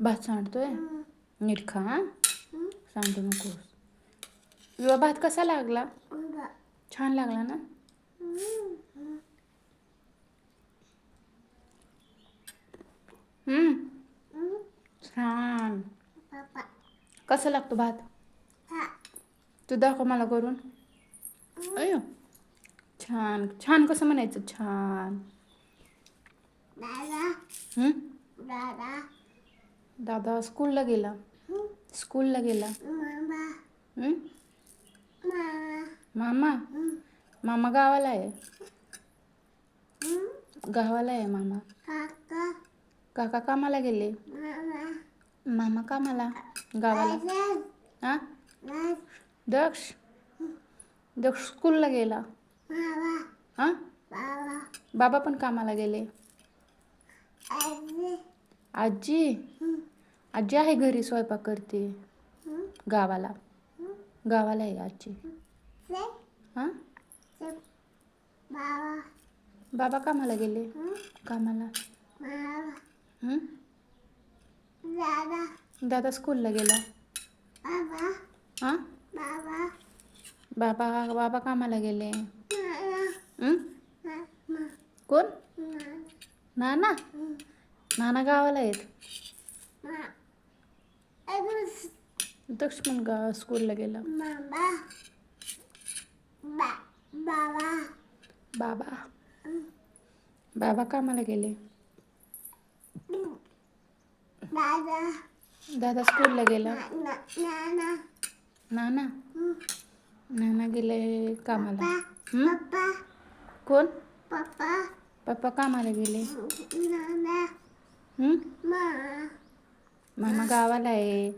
भात सांडतोय. नीट खा हा. सांडू नकोस. तुला भात कसा लागला? छान लागला ना. छान. कसा लागतो भात? तू दाखव मला करून. अयो छान. छान कसं म्हणायचं? छान. दादा स्कूलला गेला. स्कूलला गेला. मामा मामा गावाला आहे. गावाला आहे मामा. काका कामाला गेले. मामा कामाला गावाला. हा दक्ष दक्ष स्कूलला गेला. हा बाबा पण कामाला गेले. आजी आजी आहे घरी, स्वयंपाक करते. गावाला गावाला आहे आजी. हा बाबा कामाला गेले. कामाला. दादा स्कूलला गेला. हा बाबा कामाला गेले. कोण? नाना नाना गावाला आहेत. दक्ष पण स्कूलला गेला. बाबा कामाला गेले. दादा स्कूलला गेला. नाना नाना गेले कामाला. कोण? पप्पा कामाला गेले. मामा गावाला आहे.